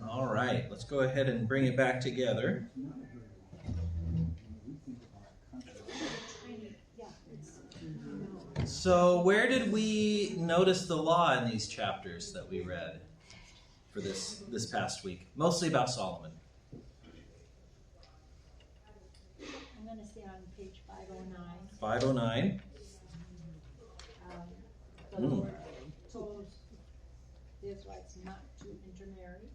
All right, let's go ahead and bring it back together. So where did we notice the law in these chapters that we read for this past week? Mostly about Solomon. I'm going to say on page 509. 509. The Lord told the Israelites not to intermarry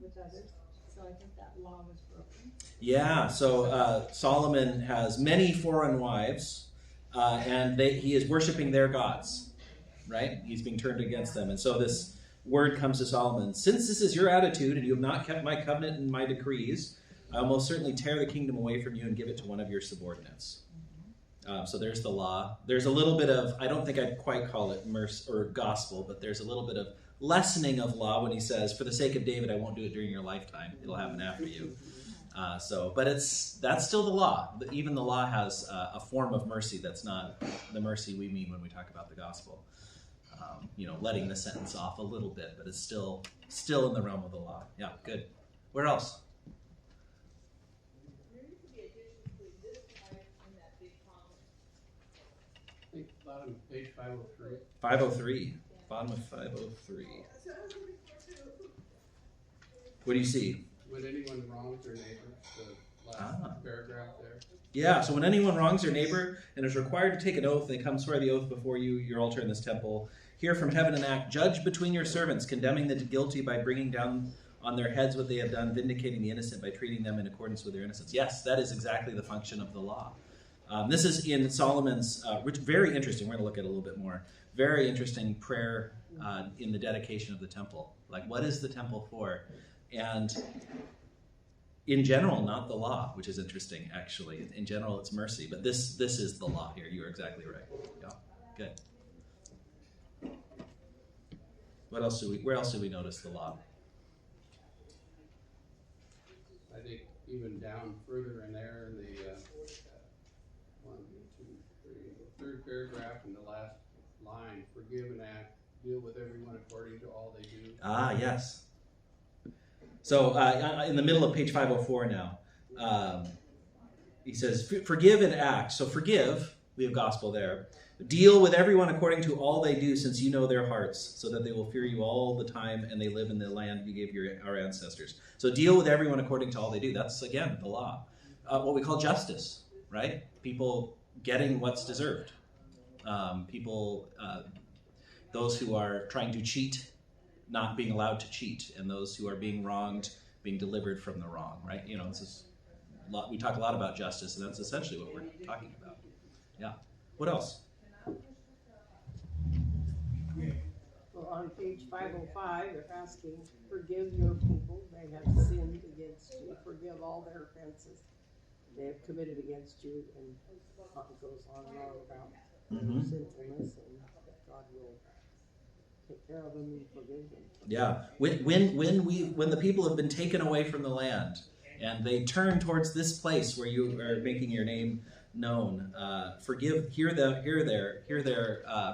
with others. So I think that law was broken. Yeah, so Solomon has many foreign wives, and he is worshiping their gods, right? He's being turned against them. And so this word comes to Solomon. Since this is your attitude, and you have not kept my covenant and my decrees, I will most certainly tear the kingdom away from you and give it to one of your subordinates. So there's the law. There's a little bit of, I don't think I'd quite call it mercy or gospel, but there's a little bit of lessening of law when he says, for the sake of David, I won't do it during your lifetime. It'll happen after you. But that's still the law. Even the law has a form of mercy that's not the mercy we mean when we talk about the gospel. Letting the sentence off a little bit, but it's still in the realm of the law. Yeah, good. Where else? I think bottom of page 503. 503. Bottom of 503. What do you see? Would anyone wrong their neighbor? The last paragraph there. Yeah, so when anyone wrongs their neighbor and is required to take an oath, they come swear the oath before you, your altar in this temple. Hear from heaven and act. Judge between your servants, condemning the guilty by bringing down on their heads what they have done, vindicating the innocent by treating them in accordance with their innocence. Yes, that is exactly the function of the law. This is in Solomon's, which very interesting. We're going to look at a little bit more. Very interesting prayer in the dedication of the temple. Like, what is the temple for? And in general, not the law, which is interesting, actually. In general, it's mercy. But this is the law here. You are exactly right. Yeah, good. Where else do we notice the law? I think even down further in there in the third paragraph in the last line, forgive and act, deal with everyone according to all they do. Ah, yes. So in the middle of page 504 now, he says, forgive and act. So forgive, we have gospel there. Deal with everyone according to all they do, since you know their hearts, so that they will fear you all the time and they live in the land you gave our ancestors. So deal with everyone according to all they do. That's, again, the law. What we call justice, right? People getting what's deserved. Those who are trying to cheat, not being allowed to cheat, and those who are being wronged, being delivered from the wrong, right? This is we talk a lot about justice, and that's essentially what we're talking about. Yeah. What else? Well, on page 505, they're asking, forgive your people, they have sinned against you, forgive all their offenses they have committed against you, and it goes on and on about their sinfulness, and God will take care of them and forgive them. Yeah, when the people have been taken away from the land and they turn towards this place where you are making your name known, hear their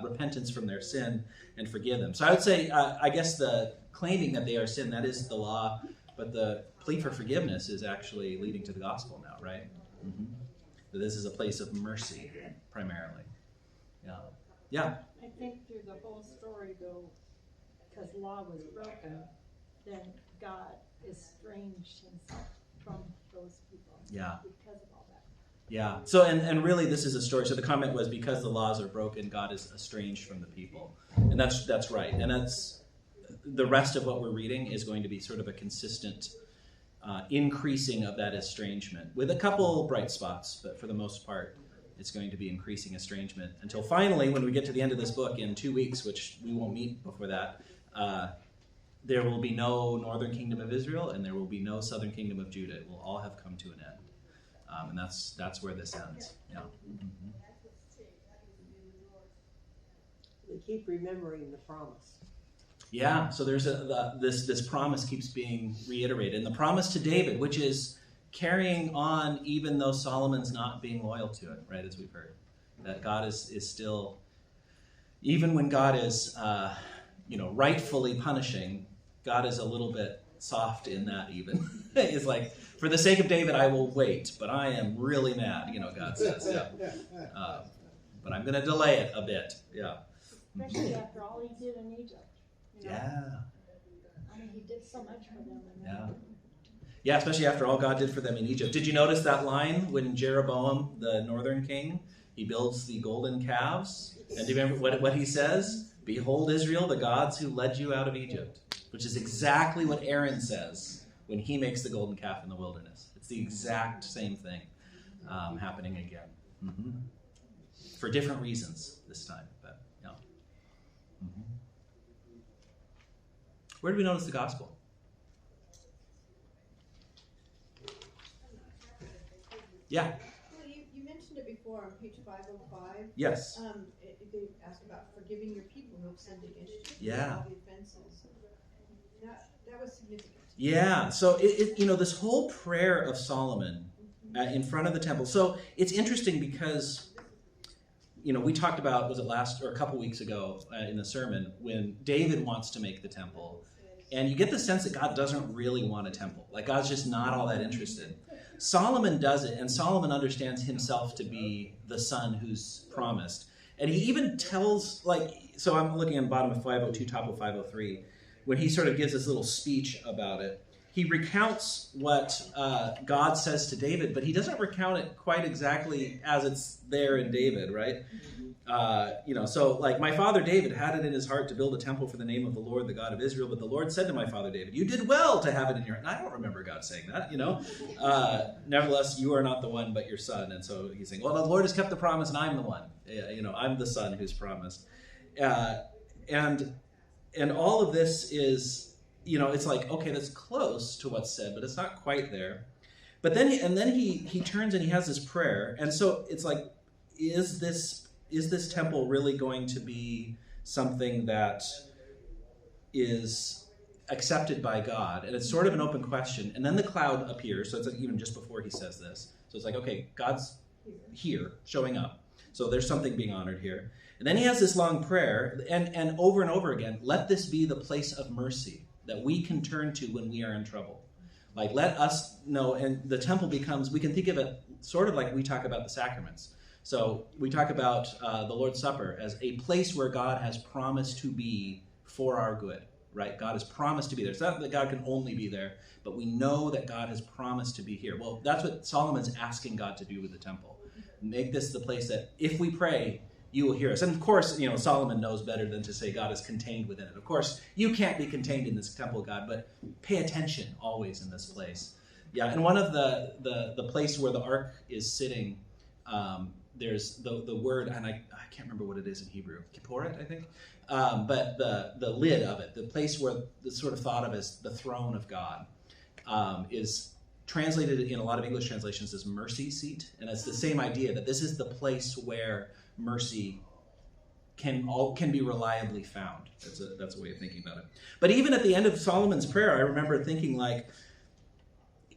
repentance from their sin and forgive them. So I would say, I guess the claiming that they are sin, that is the law, but the plea for forgiveness is actually leading to the gospel now, right? That this is a place of mercy primarily. Yeah. I think through the whole story, though, because law was broken, then God estranged himself from those people. Yeah. Because of all that. Yeah. So, and really this is a story. So the comment was, because the laws are broken, God is estranged from the people. And that's right. And that's the rest of what we're reading is going to be sort of a consistent increasing of that estrangement with a couple bright spots, but for the most part, it's going to be increasing estrangement until finally, when we get to the end of this book in 2 weeks, which we won't meet before that, there will be no northern kingdom of Israel and there will be no southern kingdom of Judah. It will all have come to an end. And that's where this ends. Yeah. They keep remembering the promise. Yeah, so there's this promise keeps being reiterated. And the promise to David, which is carrying on even though Solomon's not being loyal to it, right, as we've heard. That God is still, even when God is rightfully punishing, God is a little bit soft in that even. It's like, for the sake of David, I will wait, but I am really mad, God says. Yeah. But I'm going to delay it a bit. Yeah. Especially after all he did in Egypt. Yeah. I mean, he did so much for them. Yeah. Yeah, especially after all God did for them in Egypt. Did you notice that line when Jeroboam, the northern king, he builds the golden calves? And do you remember what he says? Behold, Israel, the gods who led you out of Egypt. Which is exactly what Aaron says when he makes the golden calf in the wilderness. It's the exact same thing happening again. Mm-hmm. For different reasons this time. But yeah. Mm-hmm. Where do we notice the gospel? Yeah. Well, you mentioned it before on page 505. Yes. They ask about forgiving your people who have sinned against you. Yeah. All the offenses. That was significant. Yeah. So this whole prayer of Solomon in front of the temple. So it's interesting because we talked about, was it last or a couple weeks ago in the sermon, when David wants to make the temple, and you get the sense that God doesn't really want a temple. Like God's just not all that interested. Solomon does it, and Solomon understands himself to be the son who's promised. And he even tells, so I'm looking at the bottom of 502, top of 503, when he sort of gives this little speech about it. He recounts what God says to David, but he doesn't recount it quite exactly as it's there in David, right? So like my father David had it in his heart to build a temple for the name of the Lord, the God of Israel. But the Lord said to my father David, you did well to have it in your heart. And I don't remember God saying that, Nevertheless, you are not the one, but your son. And so he's saying, well, the Lord has kept the promise and I'm the one. I'm the son who's promised. And all of this is, it's like, okay, that's close to what's said, but it's not quite there. But then he turns and he has this prayer. And so it's like, is this temple really going to be something that is accepted by God? And it's sort of an open question. And then the cloud appears. So it's like even just before he says this. So it's like, okay, God's here, showing up. So there's something being honored here. And then he has this long prayer, and over again, let this be the place of mercy that we can turn to when we are in trouble. Like, let us know, and the temple becomes, we can think of it sort of like we talk about the sacraments. So we talk about the Lord's Supper as a place where God has promised to be for our good, right? God has promised to be there. It's not that God can only be there, but we know that God has promised to be here. Well, that's what Solomon's asking God to do with the temple. Make this the place that if we pray, you will hear us. And of course, Solomon knows better than to say God is contained within it. Of course, you can't be contained in this temple, God, but pay attention always in this place. Yeah, and one of the place where the ark is sitting, there's the word, and I can't remember what it is in Hebrew, Kipporet, I think. But the lid of it, the place where it's sort of thought of as the throne of God, is translated in a lot of English translations as mercy seat. And it's the same idea that this is the place where mercy can be reliably found. That's a way of thinking about it. But even at the end of Solomon's prayer, I remember thinking like,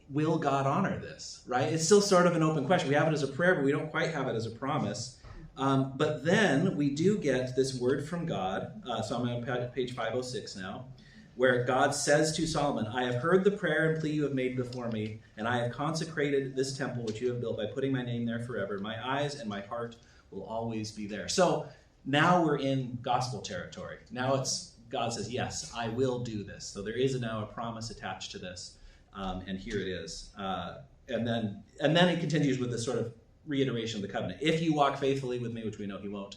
will God honor this, right? It's still sort of an open question. We have it as a prayer, but we don't quite have it as a promise. But then we do get this word from God. So I'm on page 506 now, where God says to Solomon, I have heard the prayer and plea you have made before me, and I have consecrated this temple which you have built by putting my name there forever. My eyes and my heart will always be there. So now we're in gospel territory. Now it's God says, yes, I will do this. So there is now a promise attached to this. And here it is. And then he continues with this sort of reiteration of the covenant. If you walk faithfully with me, which we know he won't,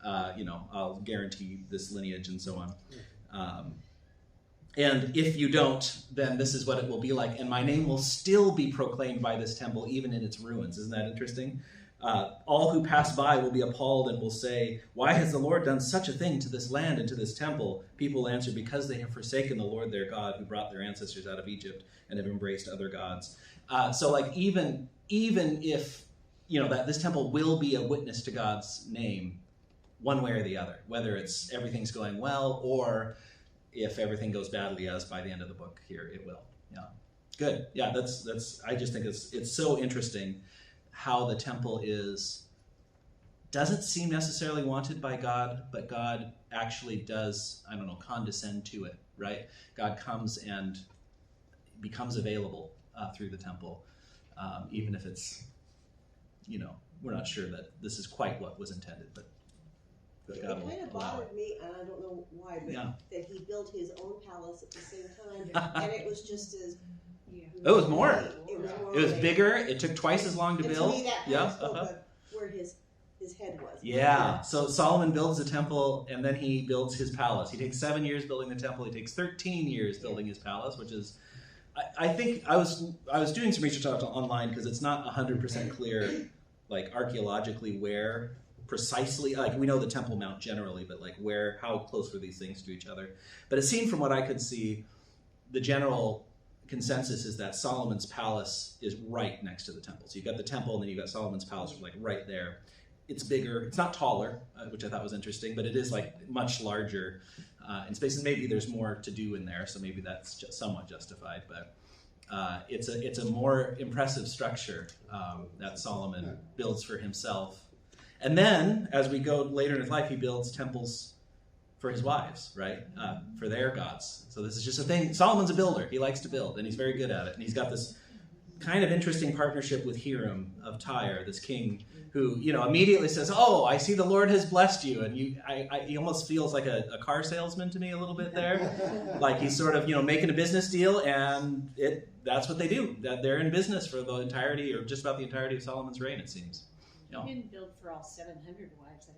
I'll guarantee this lineage and so on. And if you don't, then this is what it will be like. And my name will still be proclaimed by this temple, even in its ruins. Isn't that interesting? All who pass by will be appalled and will say, why has the Lord done such a thing to this land and to this temple? People answer, because they have forsaken the Lord their God, who brought their ancestors out of Egypt and have embraced other gods. So like even if, that this temple will be a witness to God's name, one way or the other, whether it's everything's going well or if everything goes badly, as by the end of the book here, it will. Yeah, good. Yeah, that's. I just think it's so interesting how the temple doesn't seem necessarily wanted by God, but God actually does, condescend to it, right? God comes and becomes available through the temple, even if it's, we're not sure that this is quite what was intended, but It God will kind of allow it. bothered me, and I don't know why, but Yeah. that he built his own palace at the same time, and it was just as. It was more. It It was bigger. It took twice as long to And build. to me, that Yeah. kind of spoke of where his head was. Yeah. So Solomon builds the temple, and then he builds his palace. He takes 7 years building the temple. He takes 13 years building his palace, which is, I think I was doing some research online because it's not 100% clear, like archaeologically where precisely, like we know the Temple Mount generally, but like how close were these things to each other? But it seemed from what I could see, the general consensus is that Solomon's palace is right next to the temple. So you've got the temple, and then you've got Solomon's palace, like right there. It's bigger. It's not taller, which I thought was interesting, but it is like much larger in space. And maybe there's more to do in there, so maybe that's just somewhat justified. But it's a more impressive structure that Solomon builds for himself. And then, as we go later in his life, he builds temples for his wives, right? For their gods. So this is just a thing. Solomon's a builder. He likes to build, and he's very good at it. And he's got this kind of interesting partnership with Hiram of Tyre, this king who, immediately says, "Oh, I see the Lord has blessed you." And he almost feels like a car salesman to me a little bit there. Like he's sort of, making a business deal, and that's what they do. That they're in business for the entirety, or just about the entirety of Solomon's reign, it seems. He didn't build for all 700 wives, I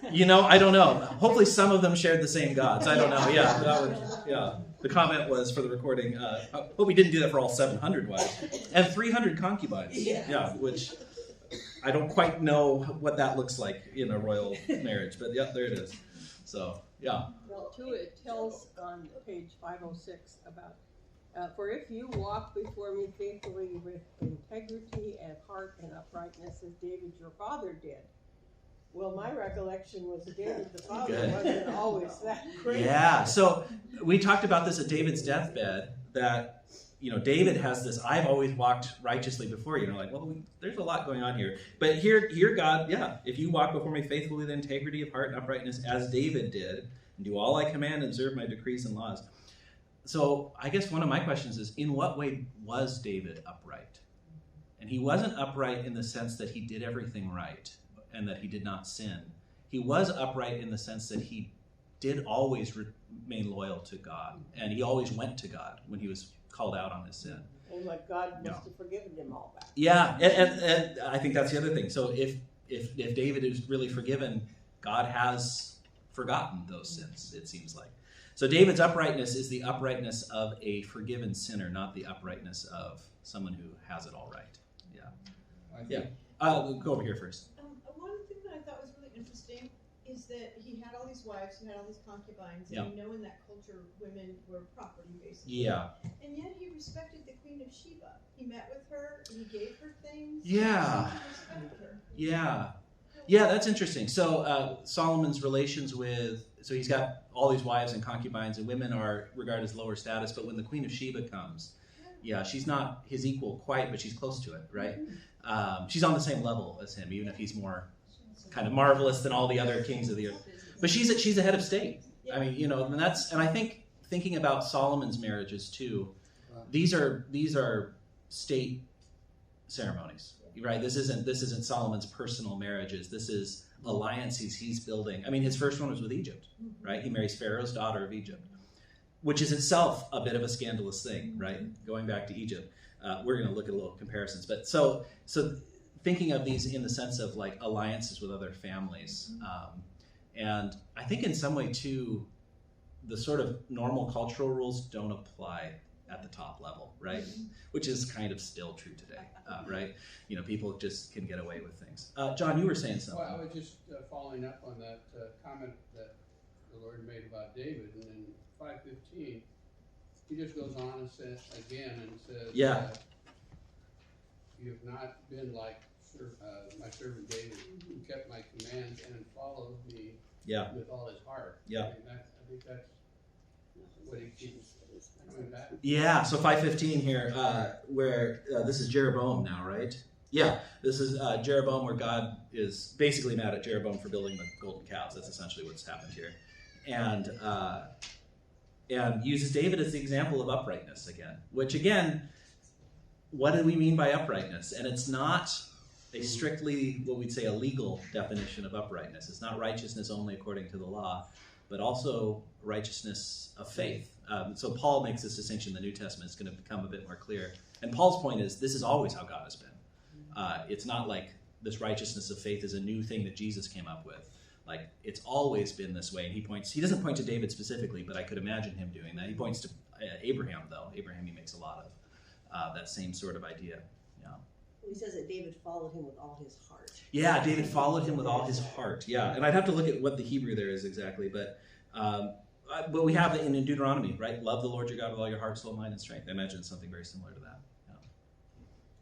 hope. I don't know. Hopefully some of them shared the same gods. I don't know. Yeah. The comment was for the recording, hope he didn't do that for all 700 wives. And 300 concubines. Yeah, which I don't quite know what that looks like in a royal marriage. But yeah, there it is. So, yeah. Well, too, it tells on page 506 about, for if you walk before me faithfully with integrity and heart and uprightness as David your father did. Well, my recollection was David the father Good. wasn't always that great. Yeah, so we talked about this at David's deathbed, that, David has this, I've always walked righteously before you. Like, well, there's a lot going on here. But here God, if you walk before me faithfully with integrity of heart and uprightness as David did, and do all I command and observe my decrees and laws. So I guess one of my questions is, in what way was David upright? And he wasn't upright in the sense that he did everything right and that he did not sin. He was upright in the sense that he did always remain loyal to God, and he always went to God when he was called out on his sin. And like God must have forgiven him all that. Yeah, and I think that's the other thing. So if David is really forgiven, God has forgotten those sins, it seems like. So David's uprightness is the uprightness of a forgiven sinner, not the uprightness of someone who has it all right. Yeah. Go over here first. One thing that I thought was really interesting is that he had all these wives, he had all these concubines, Yeah. and in that culture, women were property, basically. Yeah. And yet he respected the Queen of Sheba. He met with her, he gave her things. Yeah. He respected her. Yeah, that's interesting. So Solomon's relations so he's got all these wives and concubines, and women are regarded as lower status, but when the Queen of Sheba comes, she's not his equal quite, but she's close to it, right? She's on the same level as him, even if he's more kind of marvelous than all the other kings of the earth. But she's a head of state. I mean, and I think thinking about Solomon's marriages too, these are state ceremonies, right? This isn't Solomon's personal marriages. This is alliances he's building. I mean, his first one was with Egypt, right? He marries Pharaoh's daughter of Egypt, which is itself a bit of a scandalous thing, right? Going back to Egypt. We're going to look at a little comparisons. But so thinking of these in the sense of like alliances with other families. And I think in some way too, the sort of normal cultural rules don't apply at the top level, right? Which is kind of still true today, right? People just can get away with things. John, you were saying something. Well, I was just following up on that comment that the Lord made about David, and in 5:15, he just goes on and says again and says, "You have not been like my servant David, who kept my commands and followed me with all his heart." Yeah. I think that's what he keeps coming back. Yeah, so 5:15 here, where this is Jeroboam now, right? Yeah, this is Jeroboam, where God is basically mad at Jeroboam for building the golden calves. That's essentially what's happened here. And and uses David as the example of uprightness again, which again, what do we mean by uprightness? And it's not a strictly, what we'd say, a legal definition of uprightness. It's not righteousness only according to the law, but also righteousness of faith. So Paul makes this distinction in the New Testament. It's going to become a bit more clear. And Paul's point is, this is always how God has been. It's not like this righteousness of faith is a new thing that Jesus came up with. Like, it's always been this way. And he doesn't point to David specifically, but I could imagine him doing that. He points to Abraham, though. Abraham, he makes a lot of that same sort of idea. Yeah. He says that David followed him with all his heart. Yeah, David followed him with all his heart. Yeah, and I'd have to look at what the Hebrew there is exactly, but we have it in Deuteronomy, right? Love the Lord your God with all your heart, soul, mind, and strength. I imagine it's something very similar to that.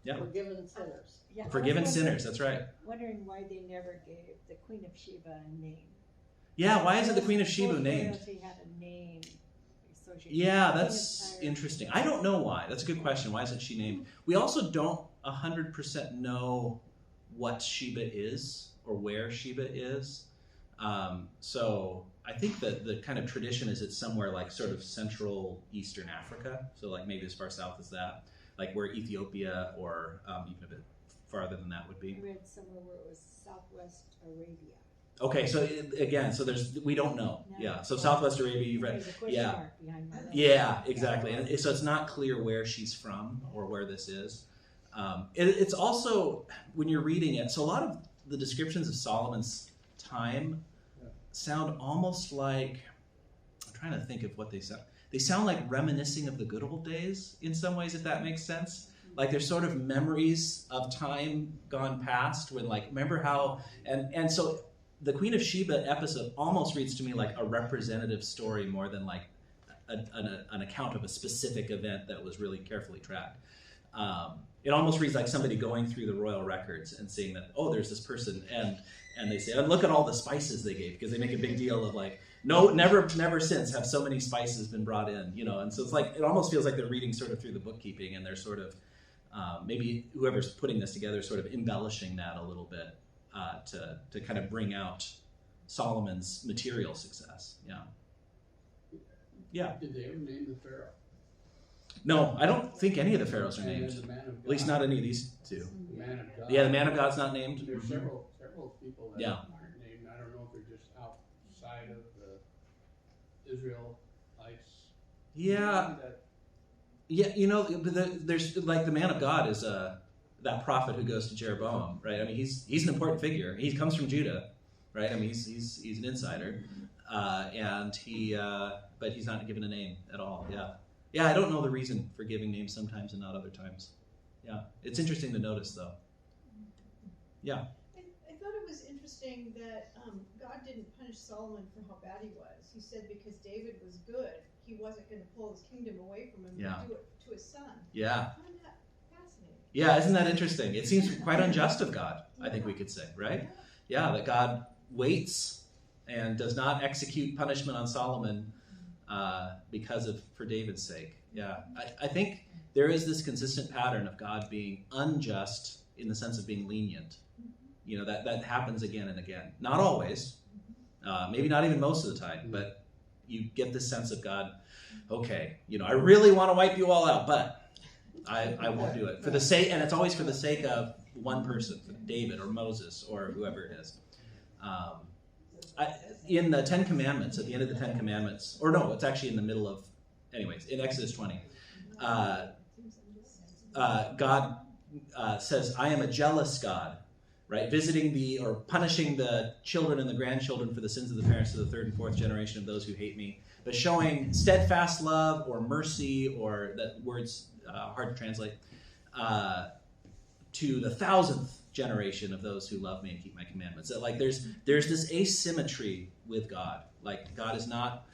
Yeah. Forgiven sinners. Yeah, Forgiven I was sinners, that's right. wondering why they never gave the Queen of Sheba a name. Yeah, why isn't the Queen of Sheba Most named? royalty had a name associated Yeah, with that's Queen of Tyre. interesting. I don't know why. That's a good question. Why isn't she named? We also don't 100% know what Sheba is or where Sheba is. So I think that the kind of tradition is it's somewhere like sort of central Eastern Africa. So like maybe as far south as that, like where Ethiopia or even a bit farther than that would be. I read somewhere where it was Southwest Arabia. Okay, so we don't know. No. Yeah, so Southwest Arabia, you've read. There's a question Yeah. mark behind that. Yeah, exactly. And so it's not clear where she's from or where this is. It's also, when you're reading it, so a lot of the descriptions of Solomon's time sound almost like, I'm trying to think of what they sound. They sound like reminiscing of the good old days in some ways, if that makes sense. Like they're sort of memories of time gone past when, like, remember how, and so the Queen of Sheba episode almost reads to me like a representative story more than like an account of a specific event that was really carefully tracked. It almost reads like somebody going through the royal records and seeing that, oh, there's this person, and they say, and look at all the spices they gave, because they make a big deal of like, no, never since have so many spices been brought in, you know. And so it's like, it almost feels like they're reading sort of through the bookkeeping, and they're sort of maybe whoever's putting this together sort of embellishing that a little bit to kind of bring out Solomon's material success. Yeah. Did they ever name the Pharaoh? No, I don't think any of the pharaohs are And named. then the man of God. At least not any of these two. The man of God. Yeah, the man of God's not named. There's several people that Yeah. aren't named. I don't know if they're just outside of the Israelites. Yeah. Yeah, you know, there's like the man of God is that prophet who goes to Jeroboam, right? I mean, he's an important figure. He comes from Judah, right? I mean, he's an insider, and but he's not given a name at all. Yeah. I don't know the reason for giving names sometimes and not other times. Yeah, it's interesting to notice though. Yeah. I thought it was interesting that God didn't punish Solomon for how bad he was. He said because David was good, he wasn't going to pull his kingdom away from him Yeah. and do it to his son. Yeah. I find that fascinating. Yeah, isn't that interesting? It seems quite unjust of God, I think we could say, right? Yeah, that God waits and does not execute punishment on Solomon for David's sake. Yeah, I think there is this consistent pattern of God being unjust in the sense of being lenient. You know, that happens again and again. Not always, maybe not even most of the time, but you get this sense of God, okay, you know, I really want to wipe you all out, but I won't do it. For the sake, and it's always for the sake of one person, David or Moses or whoever it is. In the Ten Commandments, at the end of the Ten Commandments, or no, it's actually in the middle of, anyways, in Exodus 20, God says, I am a jealous God, right? Visiting or punishing the children and the grandchildren for the sins of the parents to the third and fourth generation of those who hate me, but showing steadfast love or mercy, or that word's hard to translate, to the 1,000th generation of those who love me and keep my commandments. That like there's this asymmetry with God. Like God is not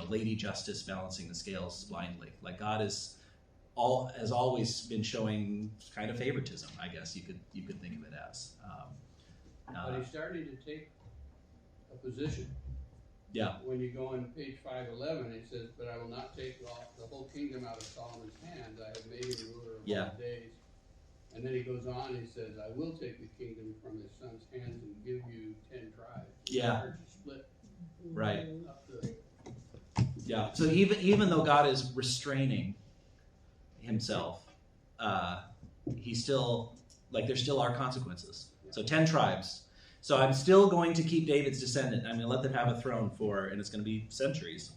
Lady Justice balancing the scales blindly. Like God has always been showing kind of favoritism, I guess you could think of it as. But he's starting to take a position. Yeah. When you go on page 511, it says, "But I will not take the whole kingdom out of Solomon's hands. I have made him ruler of all days." And then he goes on, he says, "I will take the kingdom from his son's hands and give you 10 tribes." Yeah. Starts to split Right. up the Yeah. So even though God is restraining himself, he still, like, there still are consequences. So 10 tribes. So I'm still going to keep David's descendant. I'm going to let them have a throne and it's going to be centuries.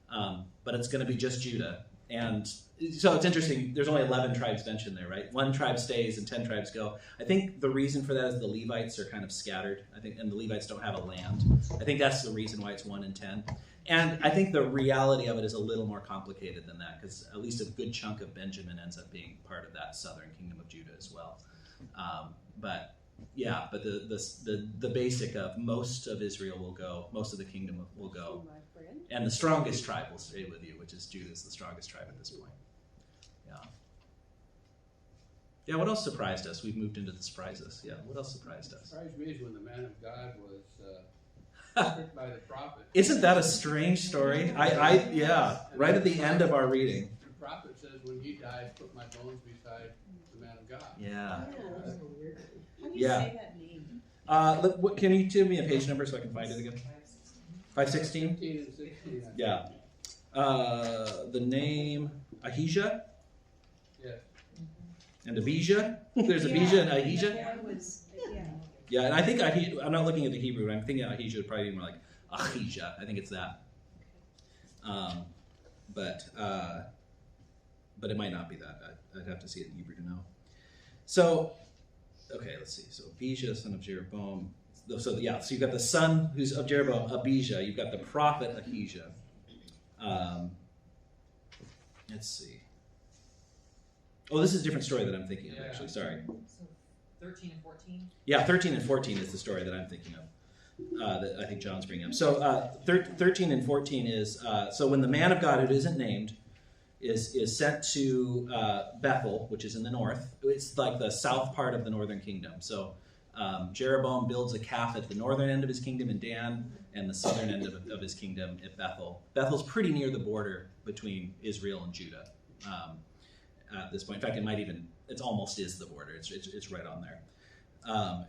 But it's going to be just Judah. And so it's interesting. There's only 11 tribes mentioned there, right? 1 tribe stays and 10 tribes go. I think the reason for that is the Levites are kind of scattered. And the Levites don't have a land. I think that's the reason why it's 1 and 10. And I think the reality of it is a little more complicated than that, because at least a good chunk of Benjamin ends up being part of that southern kingdom of Judah as well. But the basic of most of Israel will go, most of the kingdom will go, and the strongest tribe will stay with you, which is Judah is the strongest tribe at this point. Yeah, what else surprised us? We've moved into the surprises. Yeah, what else surprised us? Surprised me is when the man of God was hit by the prophet. Isn't that a strange story? Right at the end of our reading. The prophet says, when he dies, put my bones beside the man of God. Yeah. How do you Yeah. say that name? Can you give me a page number so I can find it again? 516? 15 and 16. Yeah. The name Ahijah Yes. and Abijah. There's Abijah and Ahijah. That was, Yeah, and I think I'm not looking at the Hebrew, but I'm thinking Ahijah would probably be more like Ahijah. I think it's that. But it might not be that. I'd have to see it in Hebrew to know. So, okay, let's see. So Abijah, son of Jeroboam. So you've got the son who's of Jeroboam, Abijah. You've got the prophet Ahijah. Let's see. Oh, this is a different story that I'm thinking of, actually. Sorry. So 13 and 14? Yeah, 13 and 14 is the story that I'm thinking of, that I think John's bringing up. So 13 and 14 is, so when the man of God, who isn't named, is sent to Bethel, which is in the north. It's like the south part of the northern kingdom. So Jeroboam builds a calf at the northern end of his kingdom in Dan, and the southern end of his kingdom at Bethel. Bethel's pretty near the border between Israel and Judah at this point. In fact, it almost is the border. It's right on there.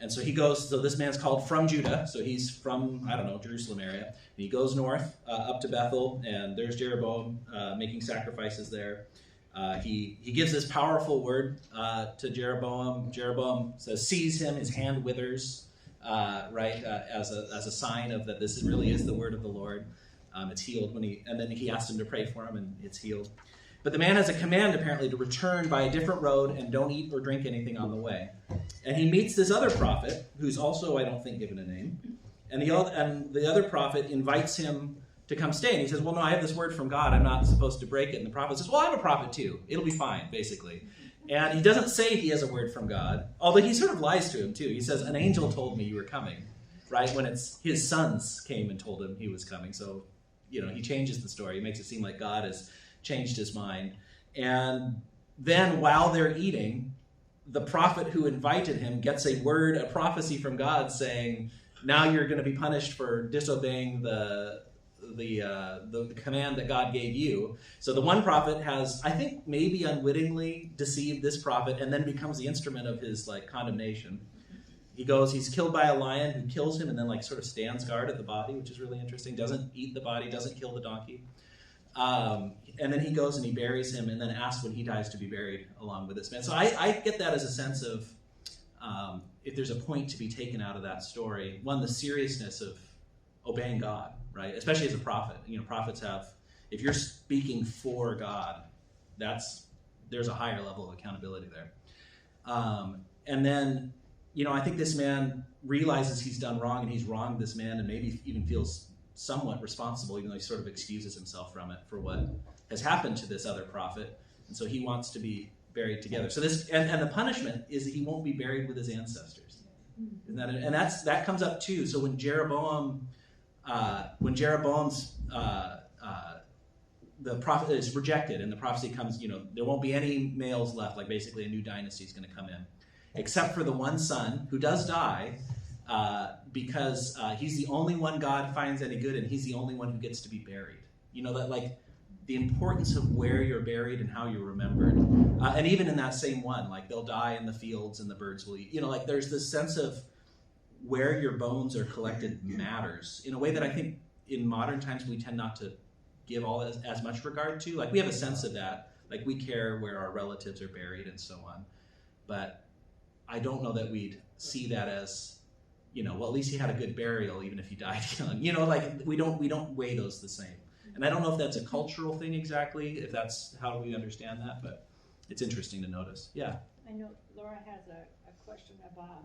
And so he goes, so this man's called from Judah, so he's from, Jerusalem area. And he goes north up to Bethel, and there's Jeroboam making sacrifices there. He gives this powerful word to Jeroboam. Jeroboam sees him, his hand withers, as a sign of that this really is the word of the Lord. It's healed and then he asked him to pray for him, and it's healed. But the man has a command, apparently, to return by a different road and don't eat or drink anything on the way. And he meets this other prophet, who's also, I don't think, given a name. And the other prophet invites him to come stay. And he says, well, no, I have this word from God. I'm not supposed to break it. And the prophet says, well, I'm a prophet too. It'll be fine, basically. And he doesn't say he has a word from God, although he sort of lies to him, too. He says, an angel told me you were coming, right? When it's his sons came and told him he was coming. So, he changes the story. He makes it seem like God has changed his mind. And then while they're eating, the prophet who invited him gets a prophecy from God saying, now you're going to be punished for disobeying the command that God gave you. So the one prophet has, I think, maybe unwittingly deceived this prophet and then becomes the instrument of his condemnation. He's killed by a lion who kills him and then sort of stands guard at the body, which is really interesting. Doesn't eat the body, doesn't kill the donkey. And then he goes and he buries him and then asks when he dies to be buried along with this man. So I get that as a sense of, if there's a point to be taken out of that story, one, the seriousness of obeying God, right? Especially as a prophet. Prophets have, if you're speaking for God, there's a higher level of accountability there. And then, I think this man realizes he's done wrong and he's wronged this man and maybe even feels somewhat responsible, even though he sort of excuses himself from it for what has happened to this other prophet. And so he wants to be buried together. So and the punishment is that he won't be buried with his ancestors. That comes up too. So when Jeroboam's the prophet is rejected and the prophecy comes, there won't be any males left, like basically a new dynasty is going to come in, except for the one son who does die, because he's the only one God finds any good, and he's the only one who gets to be buried. That the importance of where you're buried and how you're remembered. And even in that same one, they'll die in the fields and the birds will eat. There's this sense of where your bones are collected matters in a way that I think in modern times we tend not to give all as much regard to. Like we have a sense of that. Like we care where our relatives are buried and so on. But I don't know that we'd see that as, well, at least he had a good burial even if he died young. Like we don't weigh those the same. And I don't know if that's a cultural thing exactly, if that's how we understand that, but it's interesting to notice. Yeah. I know Laura has a question about.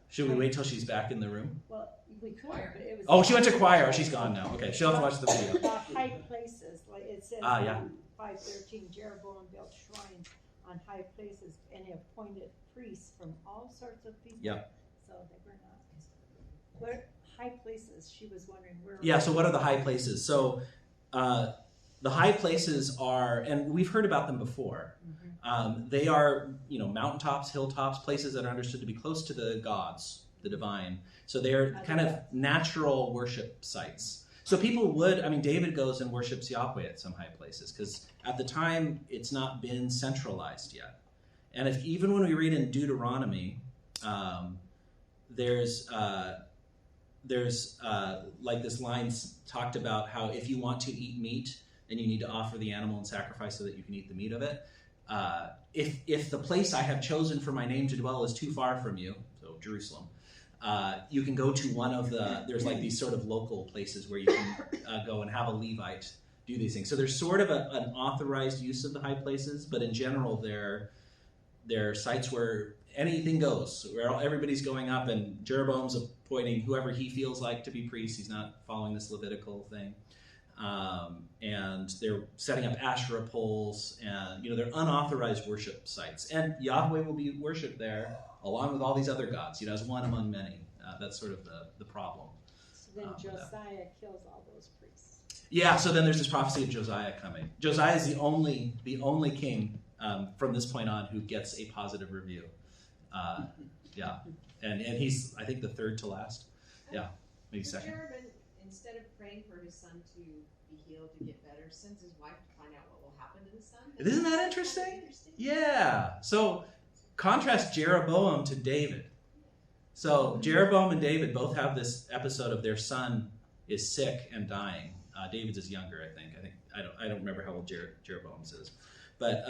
Should we wait till she's back in the room? Well, we could, Choir. but it was. Oh, she went to choir. Oh, she's gone now. Okay, she'll have to watch the video. About high places, like it says Yeah. in 5:13, Jeroboam built shrines on high places and he appointed priests from all sorts of people. Yep. So they were not. What high places? She was wondering where. Yeah. So what are the high places? So the high places are, and we've heard about them before. They are, mountaintops, hilltops, places that are understood to be close to the gods, the divine. So they're kind of natural worship sites. So people would, David goes and worships Yahweh at some high places because at the time it's not been centralized yet. And even when we read in Deuteronomy, there's like this line talked about how if you want to eat meat, then you need to offer the animal and sacrifice so that you can eat the meat of it. If the place I have chosen for my name to dwell is too far from you, so Jerusalem, you can go to one of there's like these sort of local places where you can go and have a Levite do these things. So there's sort of an authorized use of the high places, but in general they're sites where anything goes, where everybody's going up, and Jeroboam's appointing whoever he feels like to be priest. He's not following this Levitical thing. And they're setting up Asherah poles, and they're unauthorized worship sites. And Yahweh will be worshipped there along with all these other gods, as one among many. That's sort of the problem. So then Josiah kills all those priests. Yeah. So then there's this prophecy of Josiah coming. Josiah is the only king from this point on who gets a positive review. Yeah, and he's I think the third to last. Yeah, maybe second. Jeroboam, instead of praying for his son to be healed, to get better, sends his wife to find out what will happen to the son. Isn't that interesting? Yeah. So contrast Jeroboam to David. So Jeroboam and David both have this episode of their son is sick and dying. David's is younger, I think. I don't remember how old Jeroboam's is, but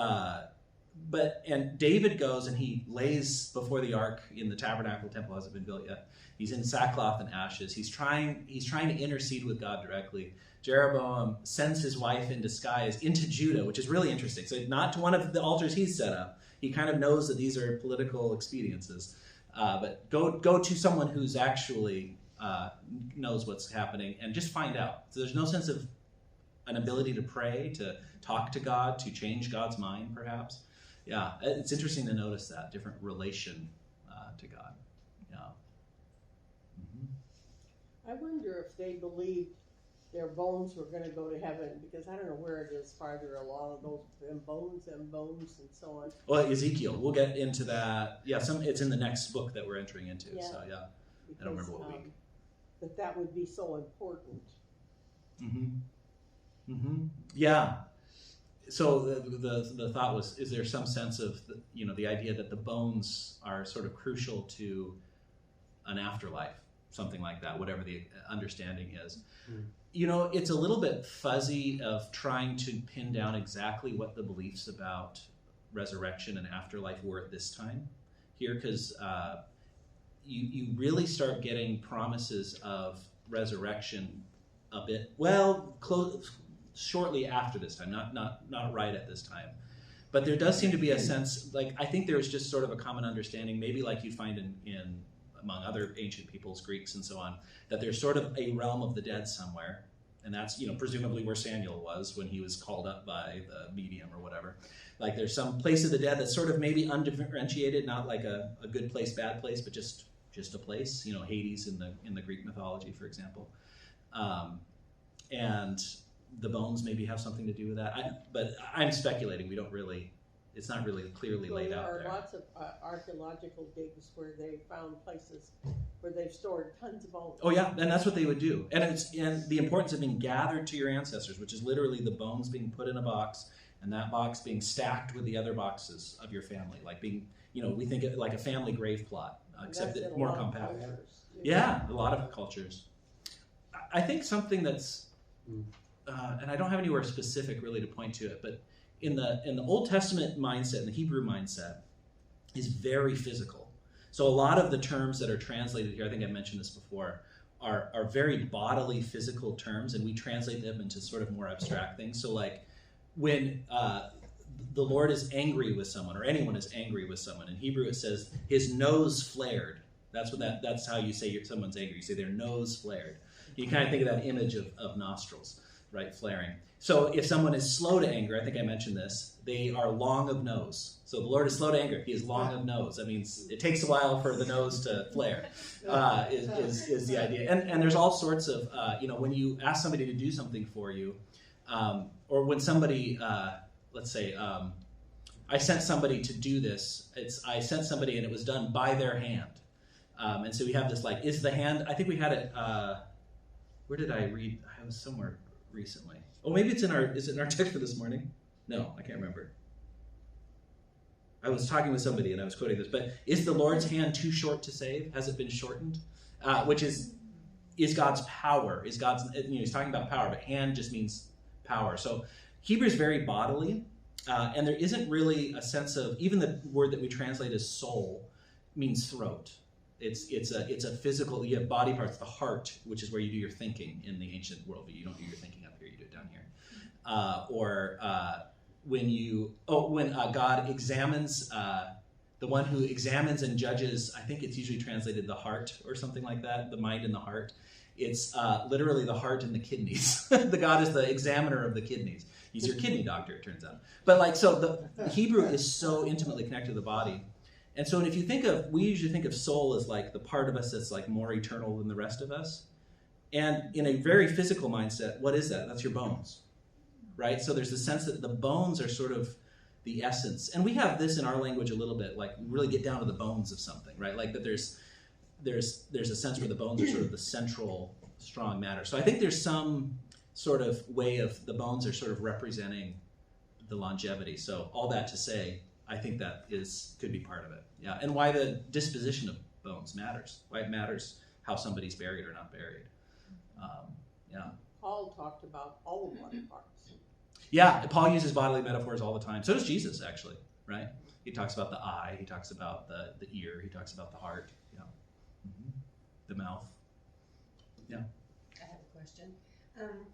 David goes and he lays before the ark in the tabernacle. Temple hasn't been built yet. He's in sackcloth and ashes. He's trying to intercede with God directly. Jeroboam sends his wife in disguise into Judah, which is really interesting. So not to one of the altars he's set up. He kind of knows that these are political expediences. But go to someone who's actually knows what's happening and just find out. So there's no sense of an ability to pray, to talk to God, to change God's mind, perhaps. Yeah, it's interesting to notice that different relation to God. Yeah. I wonder if they believed their bones were going to go to heaven, because I don't know where it is farther along, them bones and so on. Well, Ezekiel, we'll get into that. Yeah, it's in the next book that we're entering into. Yeah. So yeah, Because, I don't remember what week. That would be so important. Yeah. So the thought was, is there some sense of the idea that the bones are sort of crucial to an afterlife, something like that, whatever the understanding is. It's a little bit fuzzy of trying to pin down exactly what the beliefs about resurrection and afterlife were at this time here, because you really start getting promises of resurrection a bit, shortly after this time, not right at this time. But there does seem to be a sense, I think there's just sort of a common understanding, maybe like you find in among other ancient peoples, Greeks and so on, that there's sort of a realm of the dead somewhere. And that's, presumably where Samuel was when he was called up by the medium or whatever. Like there's some place of the dead that's sort of maybe undifferentiated, not like a good place, bad place, but just a place, Hades in the Greek mythology, for example. And the bones maybe have something to do with that. But I'm speculating. It's not really clearly laid out there. There are lots of archaeological digs where they found places where they've stored tons of bones. Oh yeah, and that's what they would do. And the importance of being gathered to your ancestors, which is literally the bones being put in a box, and that box being stacked with the other boxes of your family, like being, we think of it like a family grave plot, except that more compact. Yeah, a lot of cultures. I think something that's and I don't have anywhere specific really to point to it, but in the Old Testament mindset, in the Hebrew mindset, is very physical. So a lot of the terms that are translated here, I think I mentioned this before, are very bodily, physical terms, and we translate them into sort of more abstract things. So like when the Lord is angry with someone, or anyone is angry with someone, in Hebrew it says his nose flared. That's how you say someone's angry. You say their nose flared. You kind of think of that image of nostrils, right, flaring. So if someone is slow to anger, I think I mentioned this, they are long of nose. So the Lord is slow to anger. He is long of nose. That means it takes a while for the nose to flare, is the idea. And there's all sorts of, when you ask somebody to do something for you, or when somebody, let's say, I sent somebody to do this. I sent somebody and it was done by their hand. And so we have this like, is the hand, I think we had it, where did I read? I was somewhere recently. Oh, maybe is it in our text for this morning? No, I can't remember. I was talking with somebody and I was quoting this, but is the Lord's hand too short to save? Has it been shortened? Which is God's power. He's talking about power, but hand just means power. So Hebrew is very bodily, and there isn't really a sense of, even the word that we translate as soul means throat. It's a physical, you have body parts, the heart, which is where you do your thinking in the ancient worldview. You don't do your thinking up here, you do it down here. When God examines, the one who examines and judges, I think it's usually translated the heart or something like that, the mind and the heart. It's literally the heart and the kidneys. The God is the examiner of the kidneys. He's your kidney doctor, it turns out. But the Hebrew is so intimately connected to the body. And so if you we usually think of soul as like the part of us that's like more eternal than the rest of us. And in a very physical mindset, what is that? That's your bones, right? So there's the sense that the bones are sort of the essence. And we have this in our language a little bit, like we really get down to the bones of something, right? Like that there's a sense where the bones are sort of the central strong matter. So I think there's some sort of way of the bones are sort of representing the longevity. So all that to say, I think that could be part of it. Yeah, and why the disposition of bones matters. Why it matters how somebody's buried or not buried. Yeah. Paul talked about all the body parts. Yeah, Paul uses bodily metaphors all the time. So does Jesus, actually, right? He talks about the eye. He talks about the ear. He talks about the heart. Yeah, the mouth. Yeah. I have a question.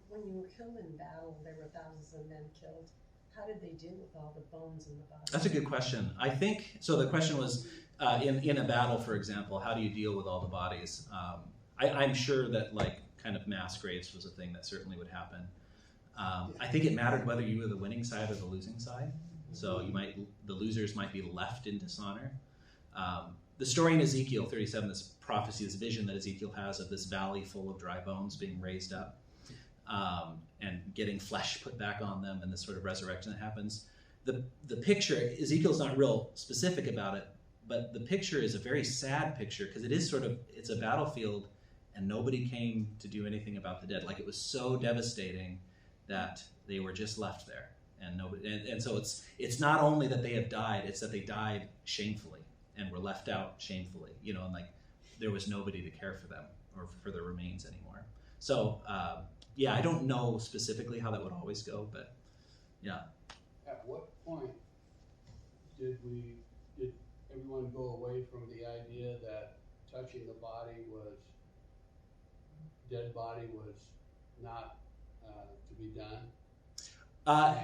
When you were killed in battle, there were thousands of men killed. How did they deal with all the bones in the body? That's a good question. I think, so the question was, in a battle, for example, how do you deal with all the bodies? I'm sure that kind of mass graves was a thing that certainly would happen. I think it mattered whether you were the winning side or the losing side. So the losers might be left in dishonor. The story in Ezekiel 37, this prophecy, this vision that Ezekiel has of this valley full of dry bones being raised up. And getting flesh put back on them, and this sort of resurrection that happens. The picture, Ezekiel's not real specific about it, but the picture is a very sad picture because it is it's a battlefield and nobody came to do anything about the dead. Like it was so devastating that they were just left there. And so it's not only that they have died, it's that they died shamefully and were left out shamefully, and there was nobody to care for them or for their remains anymore. So, yeah, I don't know specifically how that would always go, but yeah. At what point did everyone go away from the idea that touching the dead body was not to be done?